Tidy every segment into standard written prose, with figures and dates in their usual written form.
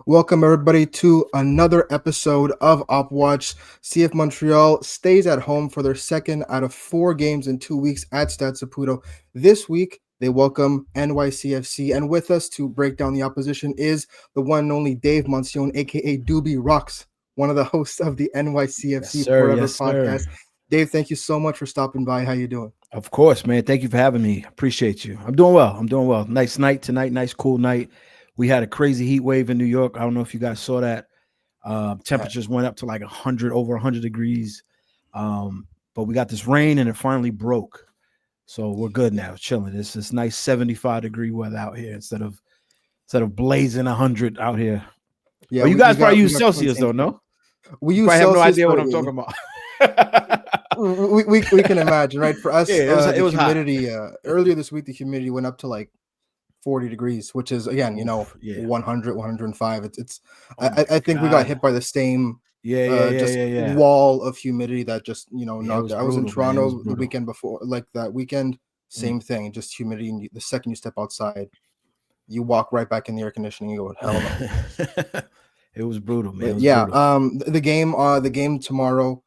Welcome everybody to another episode of Op Watch. CF Montreal stays at home for their second out of 4 games in 2 weeks at Stade Saputo. This week they welcome NYCFC, and with us to break down the opposition is the one and only Dave Moncion, aka Doobie Rocks, one of the hosts of the Yes, NYCFC sir. Forever Yes, sir. Podcast. Dave, thank you so much for stopping by. How you doing? Of course, man. Thank you for having me. Appreciate you. I'm doing well. I'm doing well. Nice night tonight. Nice cool night. We had a crazy heat wave in New York. I don't know if you guys saw that. Temperatures went up to like 100, over 100 degrees. But we got this rain and it finally broke. So we're good now. It's chilling. It's this nice 75-degree weather out here instead of blazing 100 out here. Yeah, Well, you guys probably use Celsius though, no? We You use probably have no Celsius, idea what but I'm talking about. we can imagine, right? For us, Yeah, it the was hot. humidity earlier this week, the humidity went up to like 40 degrees, which is again, Oof, yeah. 100, 105. It's Oh my I think we got hit God. by the same just Yeah. wall of humidity that just Yeah, it knocked was out. I was in brutal, man. It was Toronto the brutal. weekend before, like that weekend, Mm. same thing, just humidity. And the second you step outside, you walk right back in the air conditioning. You go, hell no. It was brutal, man. It But was yeah, brutal. the game tomorrow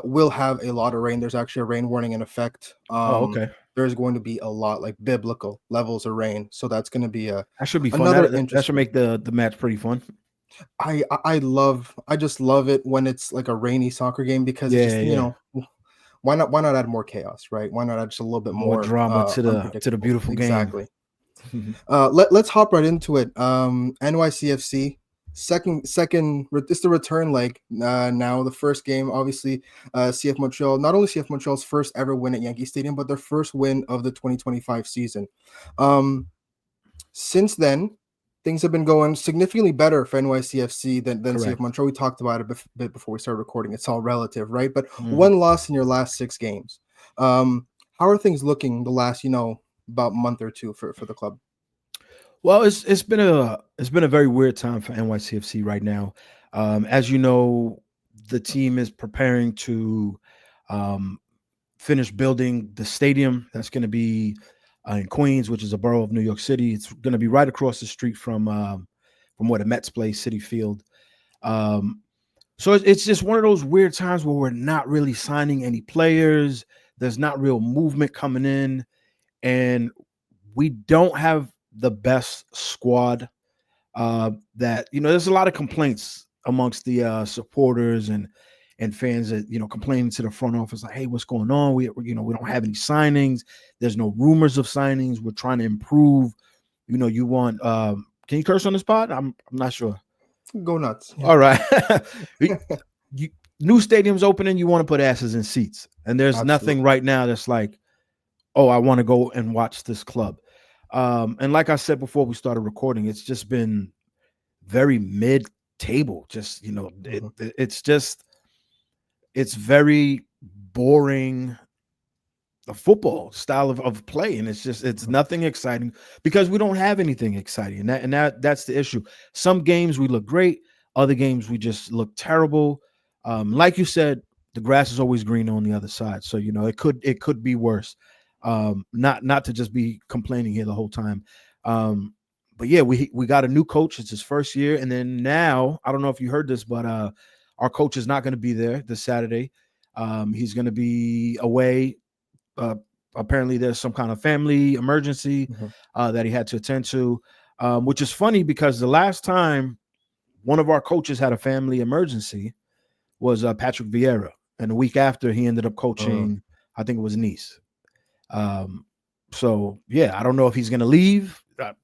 will have a lot of rain. There's actually a rain warning in effect. Oh, okay. There's going to be a lot, like biblical levels of rain, so that's going to be That should be fun. another That should interesting. make the match pretty fun. I just love it when it's like a rainy soccer game because it Yeah, just yeah. why not add more chaos, right? Why not add just a little bit More more drama to the unpredictable? beautiful game. Exactly. Let's hop right into it. NYCFC second this is the return leg. Now the first game, obviously, CF Montreal, not only CF Montreal's first ever win at Yankee Stadium, but their first win of the 2025 season. Since then, things have been going significantly better for NYCFC than CF Correct. Montreal. We talked about it a bit before we started recording. It's all relative, right? But Mhm. one loss in your last 6 games. How are things looking the last, about month or two for the club? Well, it's been a very weird time for NYCFC right now. As you know, the team is preparing to um, finish building the stadium that's going to be in Queens, which is a borough of New York City. It's going to be right across the street from where the Mets play, City Field. Um, so it's just one of those weird times where we're not really signing any players. There's not real movement coming in, and we don't have the best squad. That there's a lot of complaints amongst the supporters and fans that complaining to the front office like, hey, what's going on? We don't have any signings. There's no rumors of signings. We're trying to improve. You want can you curse on the spot? I'm not sure. Go nuts. Yeah. All right. you, New stadiums opening, you want to put asses in seats. And there's nothing Absolutely. right now that's like, oh, I want to go and watch this club. And like I said before we started recording, it's just been very mid-table. Just, Mhm. it's very boring a football style of play, and it's Mhm. nothing exciting because we don't have anything exciting, and that's the issue. Some games we look great, other games we just look terrible. Like you said, the grass is always green on the other side, so it could be worse. Not to just be complaining here the whole time. But yeah, we got a new coach. It's his first year, and then now I don't know if you heard this, but our coach is not going to be there this Saturday. He's going to be away. uh, Apparently there's some kind of family emergency Mhm. that he had to attend to, which is funny because the last time one of our coaches had a family emergency was Patrick Vieira, and the week after he ended up Mm. coaching, I think it was Nice. Um, so yeah, I don't know if he's going to leave.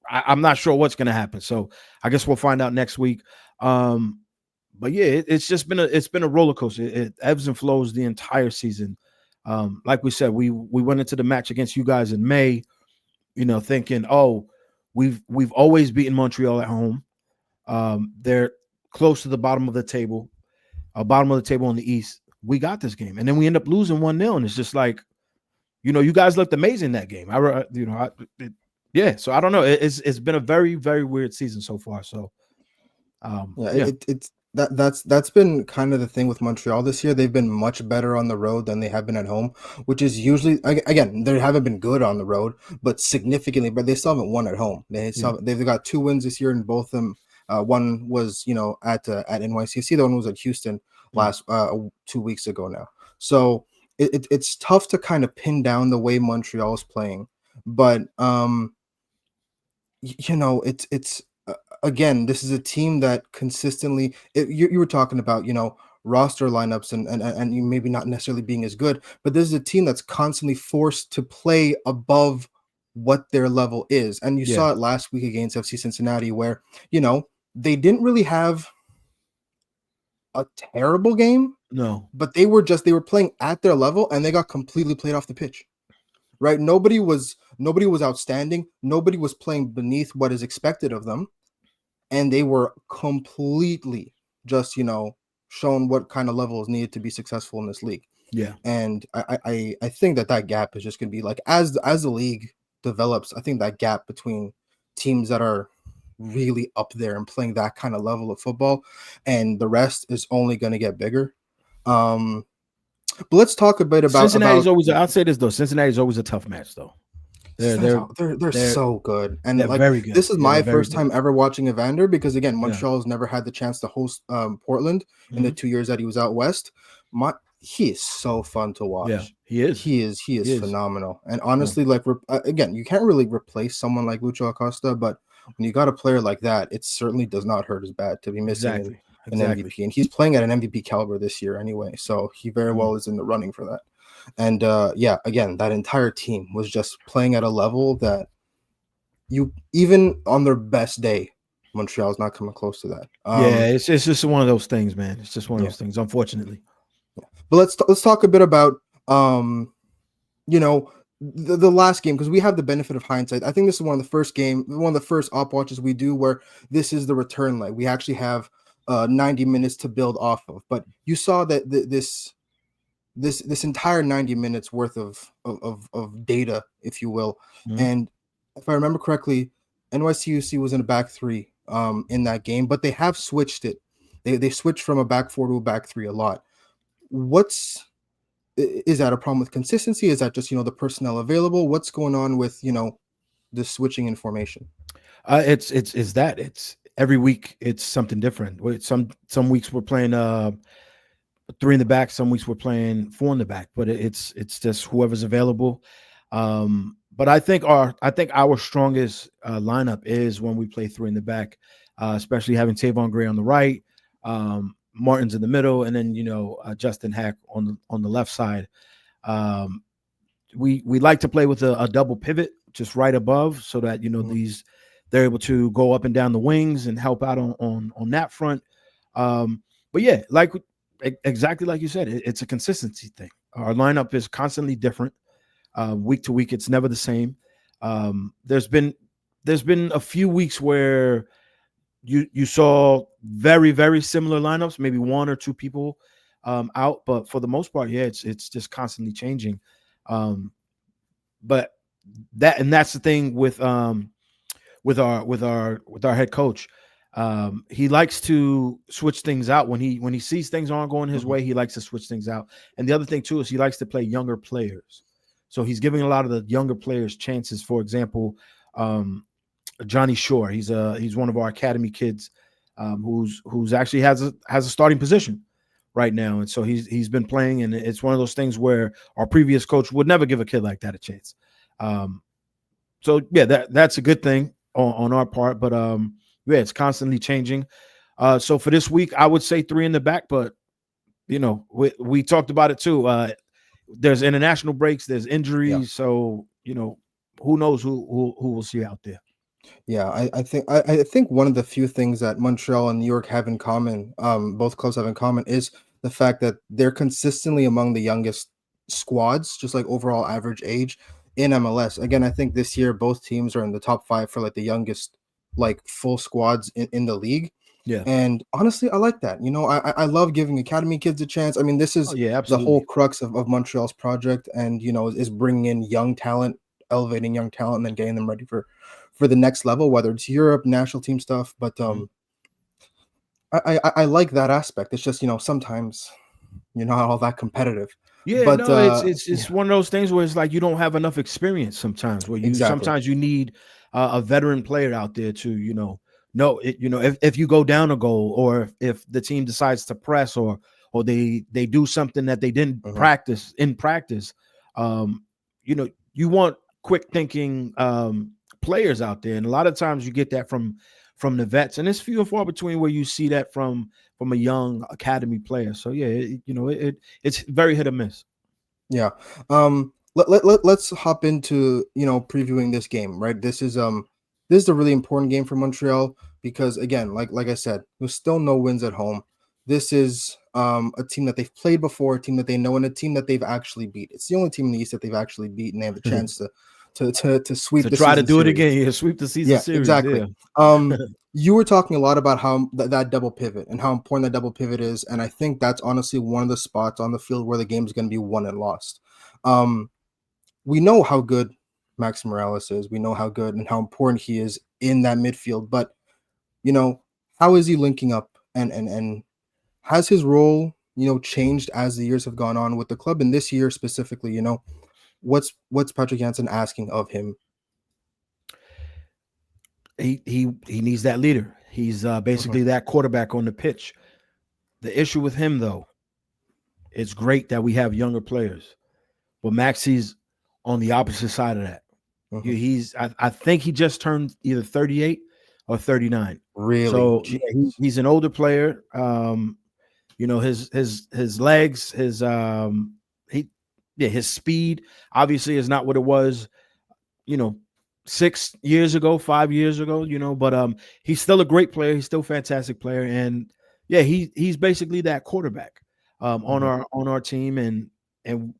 I'm not sure what's going to happen. So I guess we'll find out next week. But yeah, it's been a roller coaster. It ebbs and flows the entire season. Like we said, we went into the match against you guys in May, thinking, oh, we've always beaten Montreal at home. They're close to the bottom of the table in the East. We got this game, and then we end up losing 1-0, and it's just like, you guys looked amazing that game. Yeah. So I don't know. It's been a very very weird season so far. So Yeah, yeah. it's that's been kind of the thing with Montreal this year. They've been much better on the road than they have been at home, which is usually again, they haven't been good on the road, but significantly, but they still haven't won at home. They've got 2 wins this year, and both of them One was at NYCFC. The one was at Houston Mm. last 2 weeks ago now. So it's tough to kind of pin down the way Montreal is playing, but it's again, this is a team that consistently you were talking about, roster lineups and you maybe not necessarily being as good, but this is a team that's constantly forced to play above what their level is. And you Yeah. saw it last week against FC Cincinnati where, they didn't really have a terrible game, No. but they were playing at their level and they got completely played off the pitch. Right? Nobody was outstanding. Nobody was playing beneath what is expected of them, and they were completely just shown what kind of level is needed to be successful in this league. Yeah. And I think that gap is just going to be like, as the league develops, I think that gap between teams that are really up there and playing that kind of level of football and the rest is only going to get bigger. um but let's talk a bit Cincinnati's about always. I'll say this though. Cincinnati's always a tough match though. They're Cincinnati's they're they're they're so good, and they're like very good. this is Yeah, they're my very first good. time ever watching Evander because again, Yeah. Montreal's never had the chance to host Portland in the Mhm. 2 years that he was out west. He is so fun to Yeah. watch. He is. He is He is. phenomenal, and Yeah. honestly, like again, you can't really replace someone like Lucho Acosta, but when you got a player like that, it certainly does not hurt as bad to be missing Exactly. an Exactly. MVP, and he's playing at an MVP caliber this year anyway, so he very Mm. well is in the running for that. And yeah, again, that entire team was just playing at a level that you even on their best day, Montreal's not coming close to that. Yeah. It's just one of those things, man. It's just one of Yeah, those things. Unfortunately. but let's talk a bit about um, you know, the last game because we have the benefit of hindsight. I think this is one of the first op watches we do where this is the return leg. We actually have 90 minutes to build off of. But you saw that this entire 90 minutes worth of data, if you will. Mhm. And if I remember correctly, NYCUC was in a back three in that game, but they have switched it. They switched from a back four to a back three a lot. What's is that a problem with consistency? Is that just the personnel available? What's going on with the switching in formation? It's that it's every week it's something different. Some weeks we're playing three in the back. Some weeks we're playing four in the back. But it's just whoever's available. But I think our strongest lineup is when we play three in the back, especially having Tavon Gray on the right, Martin's in the middle, and then Justin Hack on the left side. Um, we like to play with a double pivot just right above, so that Mhm. they're able to go up and down the wings and help out on that front. But yeah, exactly like you said, it's a consistency thing. Our lineup is constantly different, week to week. It's never the same. There's been a few weeks where you saw very very similar lineups, maybe one or two people out, but for the most part, yeah, it's just constantly changing. Um, but that's the thing with our head coach. He likes to switch things out when he sees things aren't going his Mhm. way. He likes to switch things out. And the other thing too is he likes to play younger players. So he's giving a lot of the younger players chances. For example, Johnny Shore. He's one of our academy kids, who's actually has a starting position right now, and so he's been playing. And it's one of those things where our previous coach would never give a kid like that a chance. Um, so yeah, that's a good thing on our part. But yeah, it's constantly changing. So for this week, I would say three in the back, but we talked about it too. There's international breaks, there's Yeah. injuries, so who knows who we'll see out there. Yeah, I think one of the few things that Montreal and New York have in common, both clubs have in common, is the fact that they're consistently among the youngest squads, just like overall average age in MLS. Again, I think this year both teams are in the top five for like the youngest like full squads in the league. Yeah. And honestly, I like that. I love giving academy kids a chance. I mean, this Oh is yeah, the whole absolutely. crux of Montreal's project, and is bringing in young talent, elevating young talent, and then getting them ready for the next level, whether it's Europe, national team stuff. But Mhm. I like that aspect. It's just sometimes you're not all that competitive. Yeah, But no, it's yeah, one of those things where it's like you don't have enough experience sometimes. Where you exactly. sometimes you need a veteran player out there No, if you go down a goal, or if the team decides to press, or they do something that they didn't Mhm. practice in practice, you want quick thinking players out there, and a lot of times you get that from the vets, and it's few and far between where you see that from a young academy player. So yeah, it's very hit or miss. Yeah. Let's hop into, previewing this game, right? This is a really important game for Montreal because, again, like I said, there's still no wins at home. This is a team that they've played before, a team that they know, and a team that they've actually beat. It's the only team in the East that they've actually beat, and they have a chance to sweep To the try to season do it series. again, yeah, sweep the season Yeah, series, exactly. yeah. You were talking a lot about how that double pivot and how important that double pivot is, and I think that's honestly one of the spots on the field where the game is going to be won and lost. Um, we know how good Max Morales is. We know how good and how important he is in that midfield. But how is he linking up, and has his role changed as the years have gone on with the club? And this year specifically, what's Patrick Janssen asking of him? He needs that leader. He's Mhm. basically that quarterback on the pitch. The issue with him, though, it's great that we have younger players, but Maxi's on the opposite side of that. Mhm. I think he just turned either 38 or 39. Really? So yeah, Jeez. he's an older player. His legs, he yeah, his speed obviously is not what it was, you know, 6 years ago, 5 years ago, but he's still a great player. He's still a fantastic player. And yeah, he's basically that quarterback on Mhm. our team. And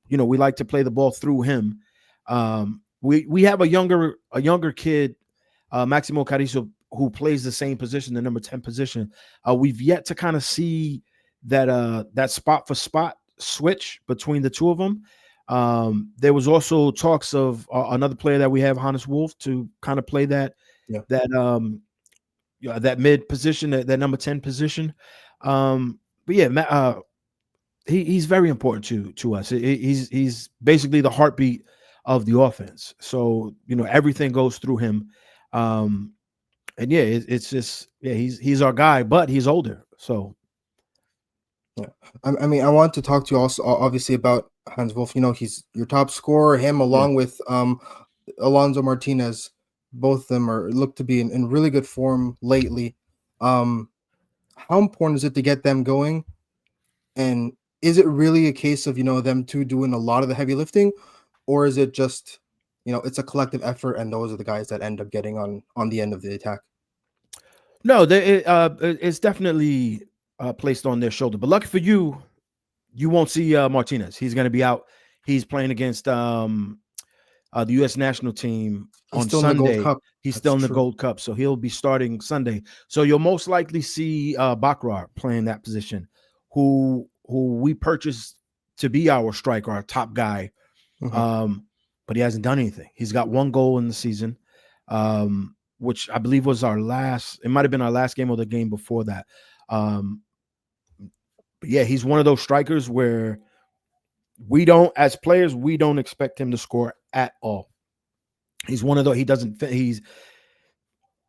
we like to play the ball through him. We have a younger kid, Maximo Carizo, who plays the same position, the number 10 position. We've yet to kind of see that spot for spot switch between the two of them. There was also talks of another player that we have, Hannes Wolf, to kind of play that Yeah. that that mid position, that number 10 position. But yeah, he's very important to us. He's basically the heartbeat of the offense. So everything goes through him. Um, and yeah, it's just yeah, he's our guy, but he's older. So Yeah. I mean, I want to talk to you also, obviously, about Hans Wolf. He's your top scorer. Him yeah. along with Alonso Martinez. Both of them look to be in really good form lately. Um, how important is it to get them going? And is it really a case of them two doing a lot of the heavy lifting, or is it just it's a collective effort, and those are the guys that end up getting on the end of the attack? No, it's definitely placed on their shoulder. But lucky for you, you won't see Martinez. He's going to be out. He's playing against the U.S. national team He's on still in the Gold Sunday. Cup. He's That's still in the true. Gold Cup, so he'll be starting Sunday. So you'll most likely see Bakrar playing that position, who we purchased to be our striker, our top guy. Hmm. Um, but he hasn't done anything. He's got one goal in the season, which I believe was our last. It might have been our last game or the game before that. Um, but yeah, he's one of those strikers where as players, we don't expect him to score at all. He's one of those. He doesn't.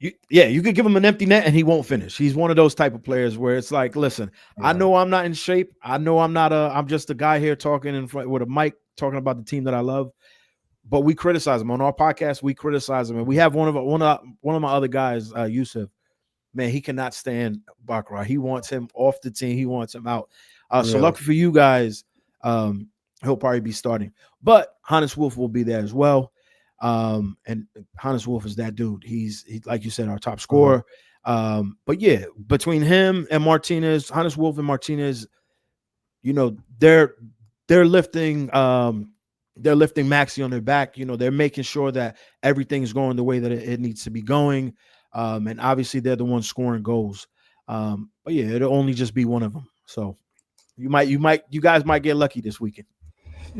You could give him an empty net and he won't finish. He's one of those type of players where it's like, listen, I Yeah. know I'm not in shape. I know I'm just a guy here talking in front with a mic, talking about the team that I love. But we criticize him on our podcast. We criticize him, and we have one of my other guys, Yusuf. Man, he cannot stand Bakra. He wants him off the team. He wants him out. So Really. lucky for you guys, he'll probably be starting. But Hannes Wolf will be there as well. And Hannes Wolf is that dude. He's like you said, our top Mhm. scorer. But yeah, between him and Martinez, Hannes Wolf and Martinez, they're lifting they're lifting Maxi on their back. They're making sure that everything's going the way that it needs to be going. And obviously they're the ones scoring goals. But yeah, it'll only just be one of them. So you guys might get lucky this weekend.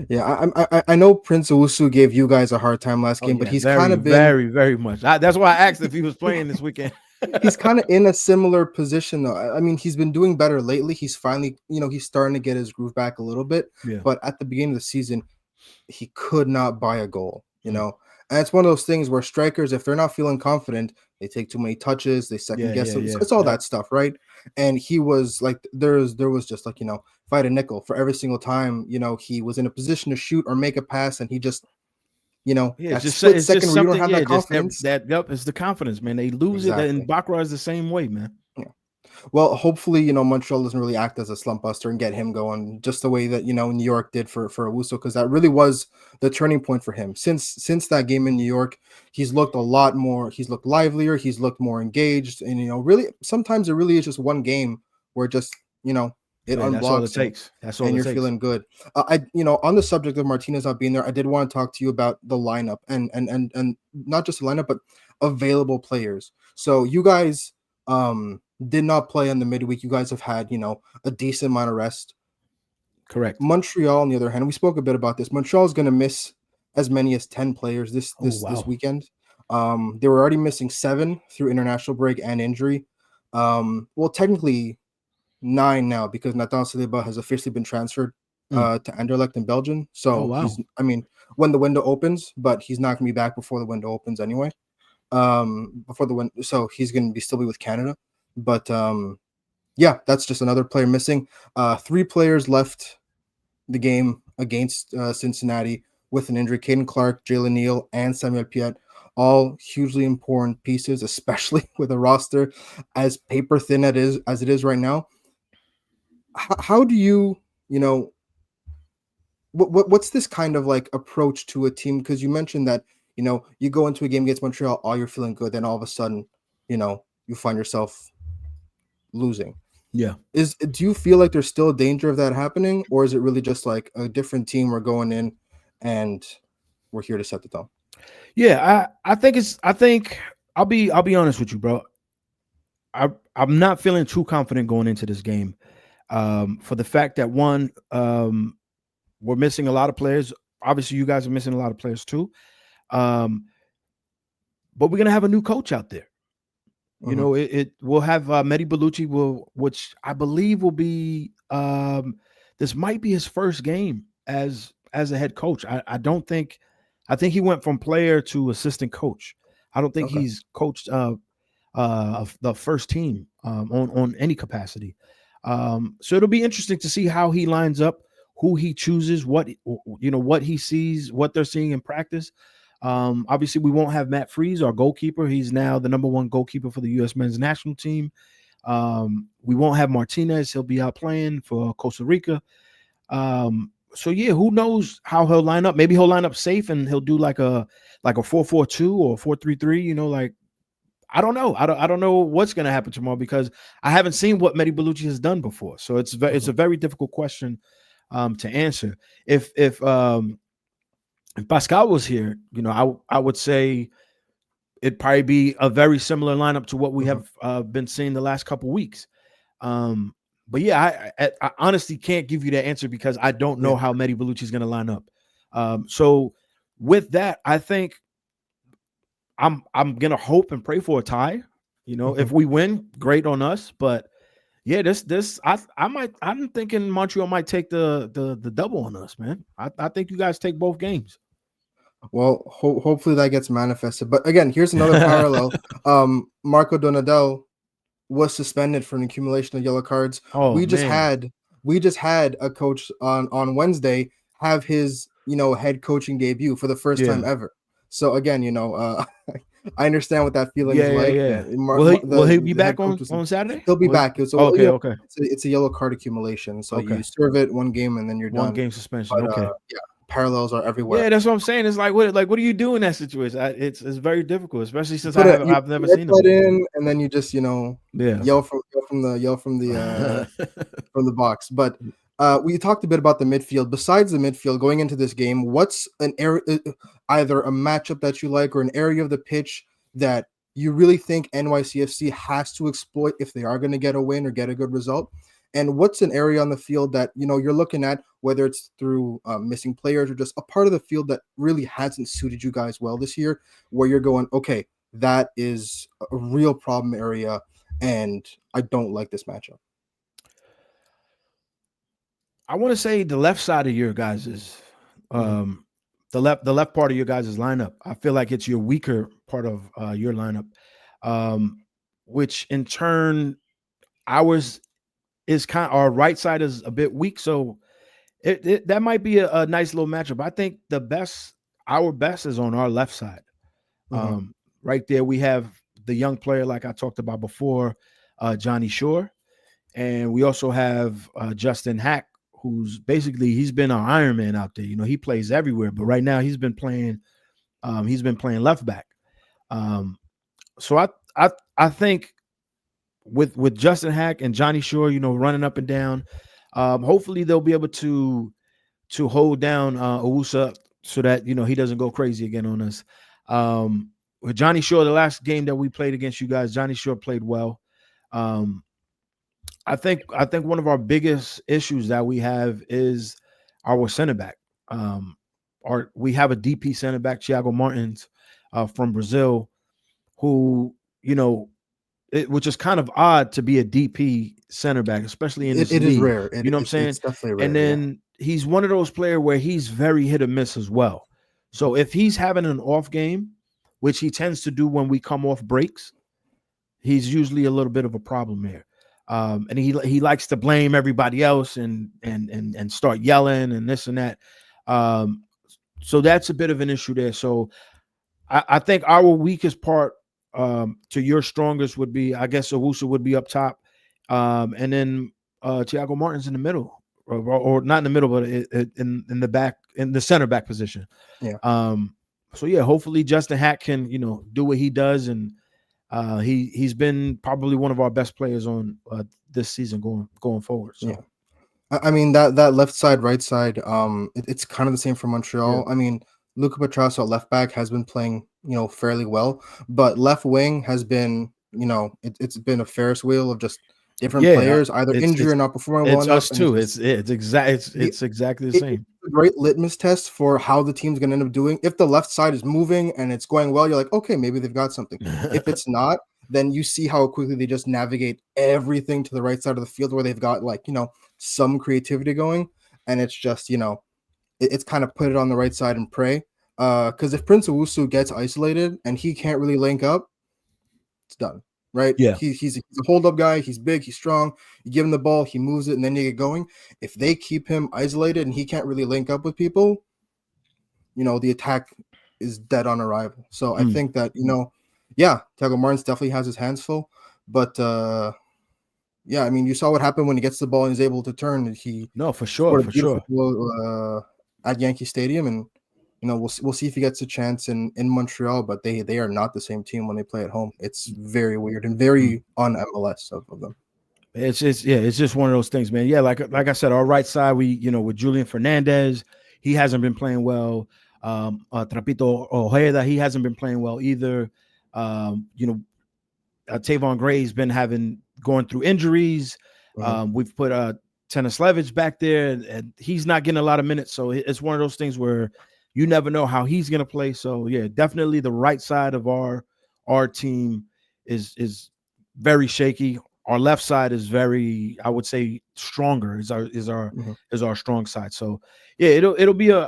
Yeah, I know Prince Owusu gave you guys a hard time last Oh game, but yeah, he's kind very, of been very, very much. That's why I asked if he was playing this weekend. he's kind of in a similar position though. I mean, he's been doing better lately. He's finally, he's starting to get his groove back a little bit. Yeah. But at the beginning of the season, he could not buy a goal. Mm. And it's one of those things where strikers, if they're not feeling confident, they take too many touches, they second Yeah, guess yeah, it. So yeah. it's all Yep. that stuff, right? And he was like, there was just like, if I had a nickel for every single time, he was in a position to shoot or make a pass, and he just, Yeah, that split it's just second where you don't something. have Yeah, that just confidence. yep. It's the confidence, man. They lose it, and Exactly. Baccarat is the same way, man. Yeah. Well, hopefully, Montreal doesn't really act as a slump buster and get him going just the way that, New York did for Owusu, because that really was the turning point for him. Since that game in New York, he's looked a lot more, he's looked livelier, he's looked more engaged. And, really, sometimes it really is just one game where just, it Hey, that's all it unblocks and takes. That's all and it you're takes. feeling good. On the subject of Martinez not being there, I did want to talk to you about the lineup and not just the lineup, but available players. So you guys did not play on the midweek. You guys have had, a decent amount of rest. Correct. Montreal, on the other hand, we spoke a bit about this. Montreal is going to miss as many as 10 players this Oh this this wow. weekend. They were already missing 7 through international break and injury. Well, technically 9 now, because Nathan Saliba has officially been transferred Mm. to Anderlecht in Belgium. Oh So wow. when the window opens, but he's not going to be back before the window opens anyway. Before the window, so he's going to still be with Canada. But yeah, that's just another player missing. 3 players left the game against Cincinnati with an injury: Caden Clark, Jalen Neal, and Samuel Piet. All hugely important pieces, especially with a roster as paper thin as it is right now. How do you know what's this kind of like approach to a team? Because you mentioned that you go into a game against Montreal, all you're feeling good, then all of a sudden you find yourself losing. Yeah. Do you feel like there's still a danger of that happening, or is it really just like a different team we're going in and we're here to set the tone? Yeah, I think I'll be honest with you, bro. I'm not feeling too confident going into this game. For the fact that one, we're missing a lot of players. Obviously, you guys are missing a lot of players too. Um, but we're gonna have a new coach out there. You Hmm. know, it will have Mehdi Bellucci which I believe will be this might be his first game as a head coach. I don't think I think he went from player to assistant coach. I don't think Okay. he's coached of the first team on any capacity. So it'll be interesting to see how he lines up, who he chooses, what he sees, what they're seeing in practice. Obviously, we won't have Matt Freeze, our goalkeeper. He's now the number 1 goalkeeper for the U.S. men's national team. We won't have Martinez. He'll be out playing for Costa Rica. So yeah, who knows how he'll line up? Maybe he'll line up safe and he'll do like a 4-4-2 or 4-3-3. Like I don't know. I don't know what's going to happen tomorrow because I haven't seen what Mehdi Bellucci has done before. So it's Hmm. a very difficult question to answer. If Pascal was here, I would say it'd probably be a very similar lineup to what we Hmm. have been seeing the last couple weeks. But yeah, I honestly can't give you that answer because I don't Yeah. know how Mehdi Bellucci is going to line up. So with that, I think I'm gonna hope and pray for a tie. Hmm. If we win, great on us. But yeah, this I'm thinking Montreal might take the double on us, man. I think you guys take both games. Well, hopefully that gets manifested. But again, here's another parallel. Marco Donadel was suspended for an accumulation of yellow cards. Oh We just man, had a coach on Wednesday have his head coaching debut for the first time yeah, ever. So again, I understand what that feeling is yeah, like. yeah. Will he be The head back coach on was on Saturday? he'll be Will he? back. So Okay, okay, it's a yellow card accumulation. So okay. you serve it one game and then you're One done. game suspension. But Okay. yeah, parallels are everywhere. Yeah, that's what I'm saying. It's what do you do in that situation? It's very difficult, especially since You I've never let seen him. that in, and then you just Yeah. yell from the box. But we talked a bit about the midfield. Besides the midfield, going into this game, what's an area, either a matchup that you like or an area of the pitch that you really think NYCFC has to exploit if they are going to get a win or get a good result? And what's an area on the field that you're looking at, whether it's through missing players or just a part of the field that really hasn't suited you guys well this year, where you're going, okay, that is a real problem area, and I don't like this matchup. I want to say the left side of your guys's Hmm. um the left part of your guys' lineup. I feel like it's your weaker part of your lineup. which in turn ours is our right side is a bit weak. So that might be a nice little matchup. I think our best is on our left side. Mhm. Right there, we have the young player, like I talked about before, Johnny Shore. And we also have Justin Hack, who's basically he's been our Iron Man out there. He plays everywhere, but right now he's been playing left back. So I think with Justin Hack and Johnny Shore, running up and down, hopefully they'll be able to hold down Owusa so that he doesn't go crazy again on us. With Johnny Shore, the last game that we played against you guys, Johnny Shore played well. I think one of our biggest issues that we have is our center back. We have a DP center back, Thiago Martins, from Brazil, who which is kind of odd to be a DP center back, especially in this It is league. rare. You know what I'm saying? It's definitely And rare. Yeah. then he's one of those players where he's very hit or miss as well. So if he's having an off game, which he tends to do when we come off breaks, he's usually a little bit of a problem here. And he likes to blame everybody else and start yelling and this and that. So that's a bit of an issue there. So I think our weakest part to your strongest would be, I guess, Owusu would be up top, and then Thiago Martin's in the middle, or not in the middle, but in the back, in the center back position. Yeah. So yeah, hopefully Justin Hack can do what he does, and he's been probably one of our best players on this season going forward. So. Yeah. I mean that left side, right side, it's kind of the same for Montreal. Yeah. I mean, Luca Petrasso at left back has been playing, fairly well, but left wing has been, it's been a Ferris wheel of just different players either injured or not performing well it's enough. us too. It's exactly the same. It's a great litmus test for how the team's going to end up doing. If the left side is moving and it's going well, you're like, okay, maybe they've got something. If it's not, then you see how quickly they just navigate everything to the right side of the field where they've got some creativity going, and it's just it's kind of put it on the right side and pray. Because if Prince Owusu gets isolated and he can't really link up, it's done. Right? Yeah. He's a hold-up guy. He's big. He's strong. You give him the ball, he moves it, and then you get going. If they keep him isolated and he can't really link up with people, the attack is dead on arrival. So I think that Thiago Martins definitely has his hands full, but I mean, you saw what happened when he gets the ball and he's able to turn. He for sure goal, at Yankee Stadium, and we'll see if he gets a chance in Montreal. But they are not the same team when they play at home. It's very weird and very on MLS of them. It's just one of those things, man. Yeah, like I said, our right side, we with Julian Fernandez, he hasn't been playing well. Trapito Ojeda, he hasn't been playing well either. Tavon Gray's been going through injuries. We've put Tenislevich back there, and he's not getting a lot of minutes. So it's one of those things where you never know how he's going to play. So yeah, definitely the right side of our team is very shaky. Our left side is very, I would say, stronger. Is our strong side. So yeah,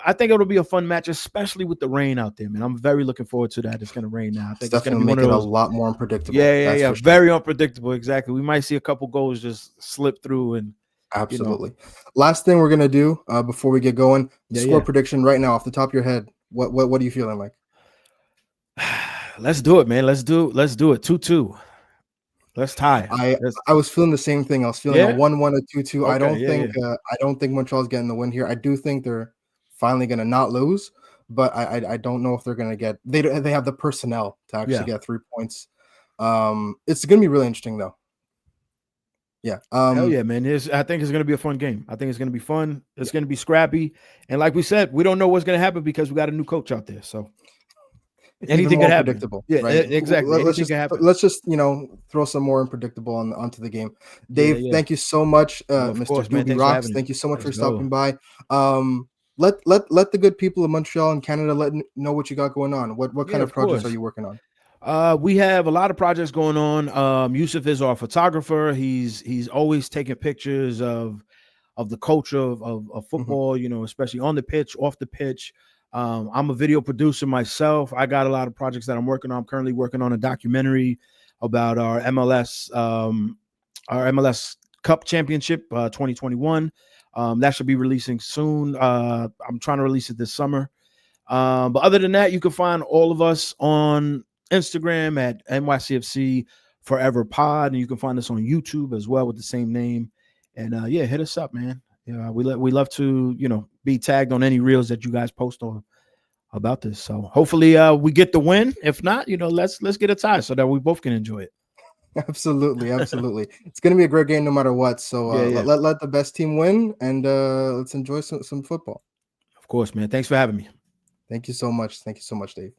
I think it'll be a fun match, especially with the rain out there, man. I'm very looking forward to that. It's going to rain now. I think it's going to make it a lot more unpredictable. Yeah. Sure. Very unpredictable. Exactly. We might see a couple goals just slip through and. Absolutely. Last thing we're gonna do before we get going, score prediction right now off the top of your head. What are you feeling like? Let's do it, man. Let's do it. 2-2. Let's tie. I was feeling the same thing. I was feeling a 1-1, a 2-2. Okay, I don't think Montreal's getting the win here. I do think they're finally gonna not lose, but I don't know if they're gonna get. They have the personnel to actually get 3 points. It's gonna be really interesting though. Yeah. Hell yeah, man. I think it's going to be a fun game. I think it's going to be fun. It's going to be scrappy. And like we said, we don't know what's going to happen because we got a new coach out there. So anything can happen. Yeah, right? Exactly. Let's just throw some more unpredictable onto the game. Dave, thank you so much. Mr. Doobie Rocks, thank you so much for stopping by. Let the good people of Montreal and Canada know what you got going on. What kind of projects are you working on? We have a lot of projects going on. Yusuf is our photographer. He's always taking pictures of the culture of football, especially on the pitch, off the pitch. I'm a video producer myself. I got a lot of projects that I'm working on. I'm currently working on a documentary about our MLS Cup Championship 2021. That should be releasing soon. I'm trying to release it this summer. But other than that, you can find all of us on Instagram at NYCFC Forever Pod, and you can find us on YouTube as well with the same name. And yeah, hit us up, man. Yeah, we love to be tagged on any reels that you guys post on about this. So hopefully we get the win. If not, let's get a tie so that we both can enjoy it. Absolutely. It's going to be a great game no matter what. So Yeah. let the best team win, and let's enjoy some football. Of course, man. Thanks for having me. Thank you so much. Dave.